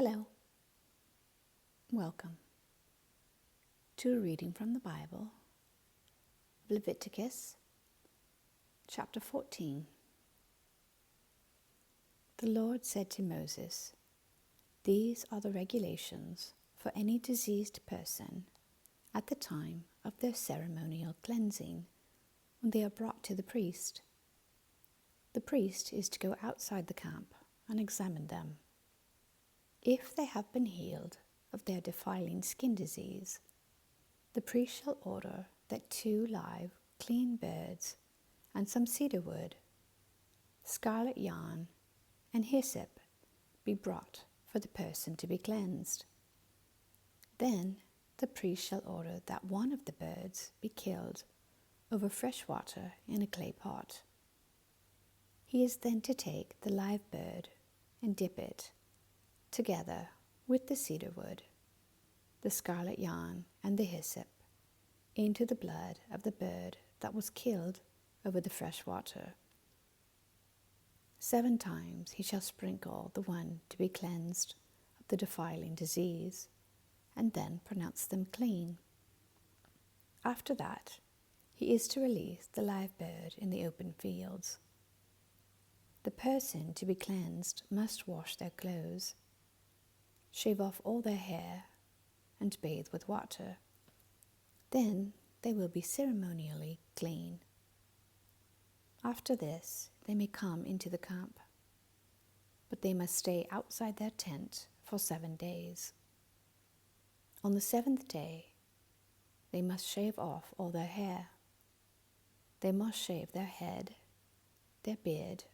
Hello. Welcome to a reading from the Bible, Leviticus Chapter 14. The Lord said to Moses, "These are the regulations for any diseased person at the time of their ceremonial cleansing when they are brought to the priest. The priest is to go outside the camp and examine them. If they have been healed of their defiling skin disease, the priest shall order that 2 live, clean birds and some cedar wood, scarlet yarn, and hyssop be brought for the person to be cleansed. Then the priest shall order that one of the birds be killed over fresh water in a clay pot. He is then to take the live bird and dip it, together with the cedar wood, the scarlet yarn, and the hyssop, into the blood of the bird that was killed over the fresh water. 7 times he shall sprinkle the one to be cleansed of the defiling disease, and then pronounce them clean. After that, he is to release the live bird in the open fields. The person to be cleansed must wash their clothes, shave off all their hair, and bathe with water. Then they will be ceremonially clean. After this, they may come into the camp, but they must stay outside their tent for 7 days. On the 7th day, they must shave off all their hair. They must shave their head, their beard,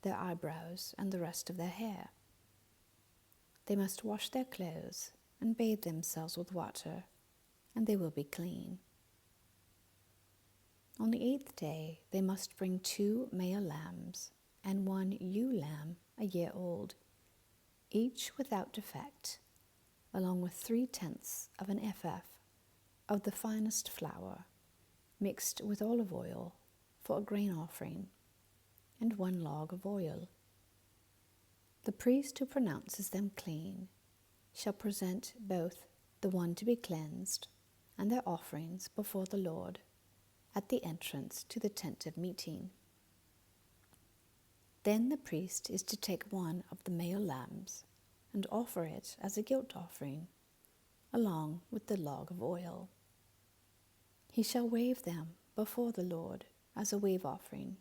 their eyebrows, and the rest of their hair. They must wash their clothes and bathe themselves with water, and they will be clean. On the 8th day, they must bring 2 male lambs and 1 ewe lamb a year old, each without defect, along with 3/10 of an ephah of the finest flour, mixed with olive oil for a grain offering, and 1 log of oil. The priest who pronounces them clean shall present both the one to be cleansed and their offerings before the Lord at the entrance to the tent of meeting. Then the priest is to take 1 of the male lambs and offer it as a guilt offering, along with the log of oil. He shall wave them before the Lord as a wave offering.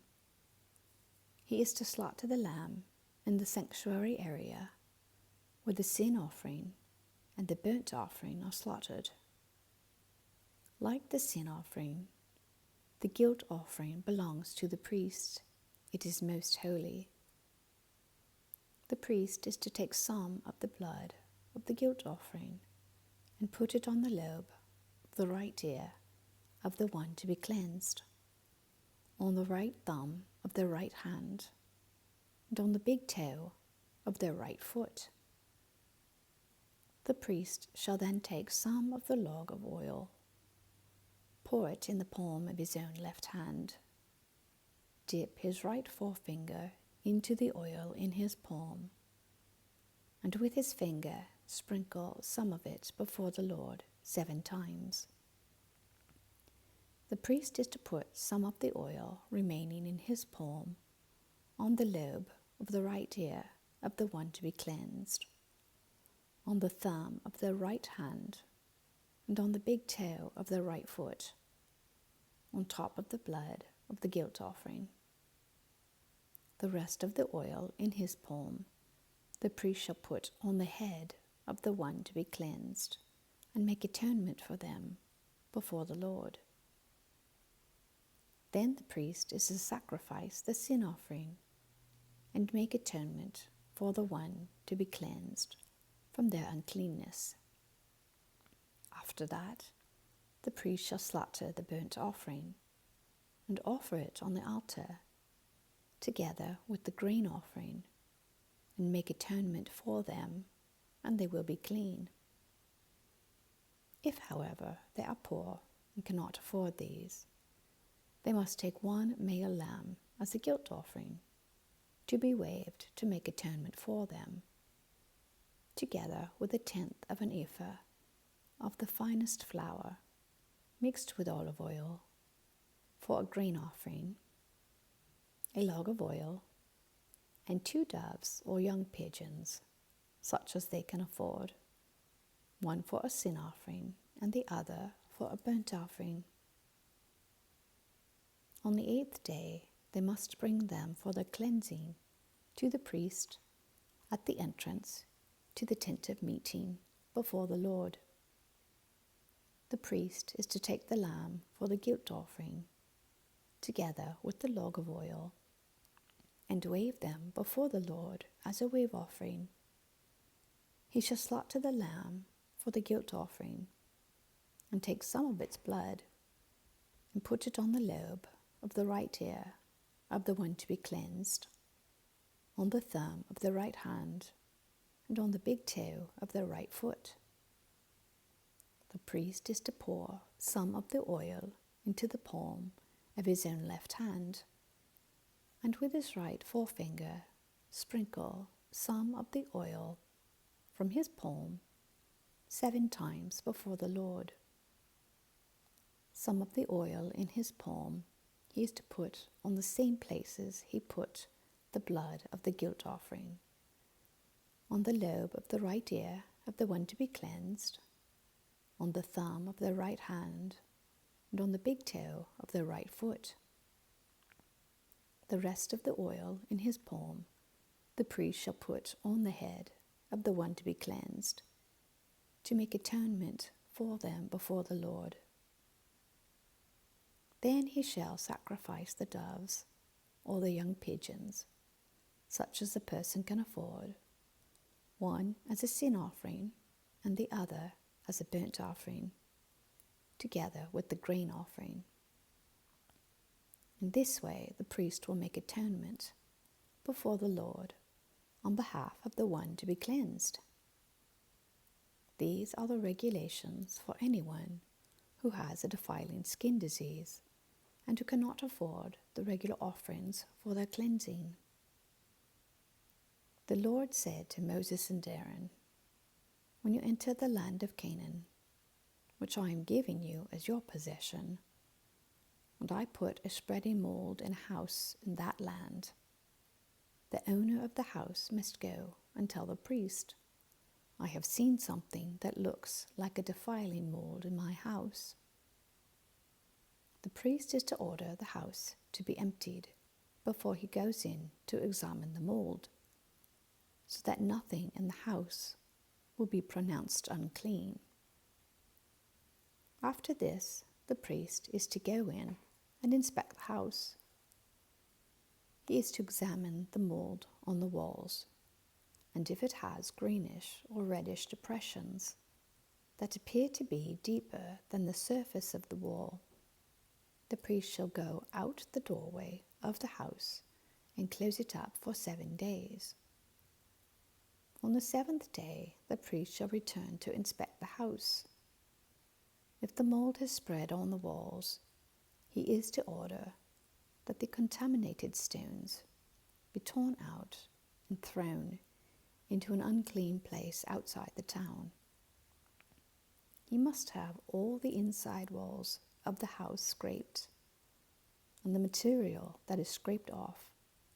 He is to slaughter the lamb in the sanctuary area where the sin offering and the burnt offering are slaughtered. Like the sin offering, the guilt offering belongs to the priest. It is most holy. The priest is to take some of the blood of the guilt offering and put it on the lobe of the right ear of the one to be cleansed, on the right thumb of their right hand, and on the big toe of their right foot. The priest shall then take some of the log of oil, pour it in the palm of his own left hand, dip his right forefinger into the oil in his palm, and with his finger sprinkle some of it before the Lord 7 times. The priest is to put some of the oil remaining in his palm on the lobe of the right ear of the one to be cleansed, on the thumb of the right hand, and on the big toe of the right foot, on top of the blood of the guilt offering. The rest of the oil in his palm the priest shall put on the head of the one to be cleansed, and make atonement for them before the Lord. Then the priest is to sacrifice the sin offering and make atonement for the one to be cleansed from their uncleanness. After that, the priest shall slaughter the burnt offering and offer it on the altar, together with the grain offering, and make atonement for them, and they will be clean. If, however, they are poor and cannot afford these, they must take 1 male lamb as a guilt offering, to be waved to make atonement for them. together with 1/10 of an ephah of the finest flour, mixed with olive oil, for a grain offering, a log of oil, and 2 doves or young pigeons, such as they can afford, one for a sin offering and the other for a burnt offering. On the 8th day they must bring them for their cleansing to the priest at the entrance to the tent of meeting before the Lord. The priest is to take the lamb for the guilt offering, together with the log of oil, and wave them before the Lord as a wave offering. He shall slaughter the lamb for the guilt offering, and take some of its blood, and put it on the lobe of the right ear of the one to be cleansed, on the thumb of the right hand, and on the big toe of the right foot. The priest is to pour some of the oil into the palm of his own left hand, and with his right forefinger sprinkle some of the oil from his palm 7 times before the Lord. Some of the oil in his palm he is to put on the same places he put the blood of the guilt offering, on the lobe of the right ear of the one to be cleansed, on the thumb of the right hand, and on the big toe of the right foot. The rest of the oil in his palm the priest shall put on the head of the one to be cleansed, to make atonement for them before the Lord. Then he shall sacrifice the doves or the young pigeons, such as the person can afford, one as a sin offering and the other as a burnt offering, together with the grain offering. In this way the priest will make atonement before the Lord on behalf of the one to be cleansed. These are the regulations for anyone who has a defiling skin disease and who cannot afford the regular offerings for their cleansing. The Lord said to Moses and Aaron, "When you enter the land of Canaan, which I am giving you as your possession, and I put a spreading mold in a house in that land, the owner of the house must go and tell the priest, 'I have seen something that looks like a defiling mold in my house.' The priest is to order the house to be emptied before he goes in to examine the mold, so that nothing in the house will be pronounced unclean. After this, the priest is to go in and inspect the house. He is to examine the mold on the walls, and if it has greenish or reddish depressions that appear to be deeper than the surface of the wall, the priest shall go out the doorway of the house and close it up for 7 days. On the 7th day, the priest shall return to inspect the house. If the mold has spread on the walls, he is to order that the contaminated stones be torn out and thrown into an unclean place outside the town. He must have all the inside walls of the house scraped, and the material that is scraped off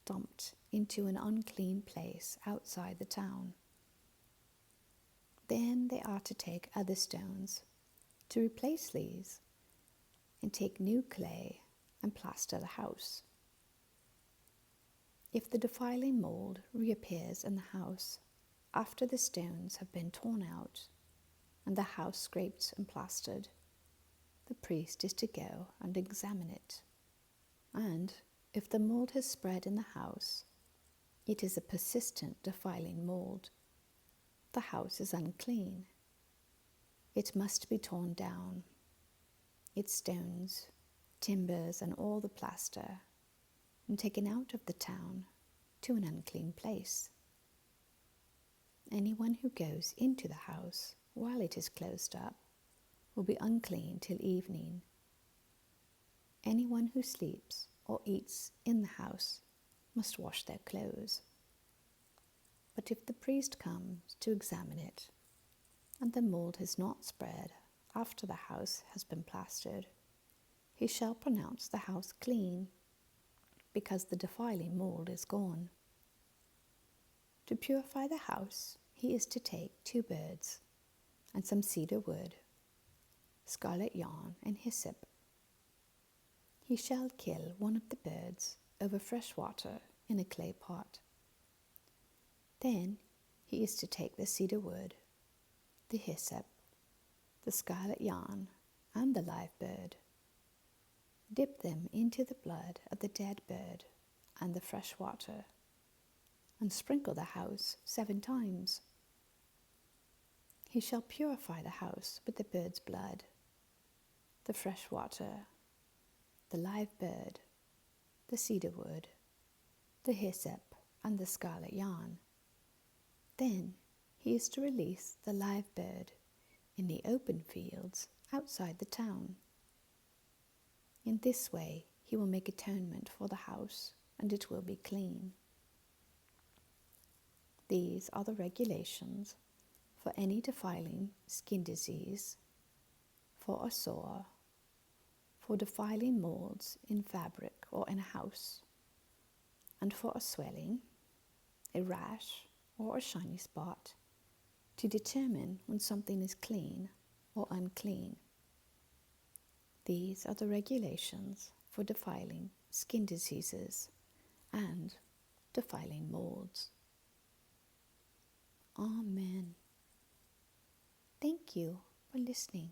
dumped into an unclean place outside the town. Then they are to take other stones to replace these, and take new clay and plaster the house. If the defiling mold reappears in the house after the stones have been torn out and the house scraped and plastered, the priest is to go and examine it. And if the mold has spread in the house, it is a persistent defiling mold. The house is unclean. It must be torn down, its stones, timbers, and all the plaster, and taken out of the town to an unclean place. Anyone who goes into the house while it is closed up will be unclean till evening. Anyone who sleeps or eats in the house must wash their clothes. But if the priest comes to examine it, and the mold has not spread after the house has been plastered, he shall pronounce the house clean, because the defiling mold is gone. To purify the house, he is to take 2 birds, and some cedar wood, scarlet yarn, and hyssop. He shall kill one of the birds over fresh water in a clay pot. Then he is to take the cedar wood, the hyssop, the scarlet yarn, and the live bird, dip them into the blood of the dead bird and the fresh water, and sprinkle the house 7 times. He shall purify the house with the bird's blood, the fresh water, the live bird, the cedar wood, the hyssop, and the scarlet yarn. Then he is to release the live bird in the open fields outside the town. In this way he will make atonement for the house, and it will be clean. These are the regulations for any defiling skin disease, for a sore, for defiling molds in fabric or in a house, and for a swelling, a rash, or a shiny spot, to determine when something is clean or unclean. These are the regulations for defiling skin diseases and defiling molds. Amen. Thank you for listening.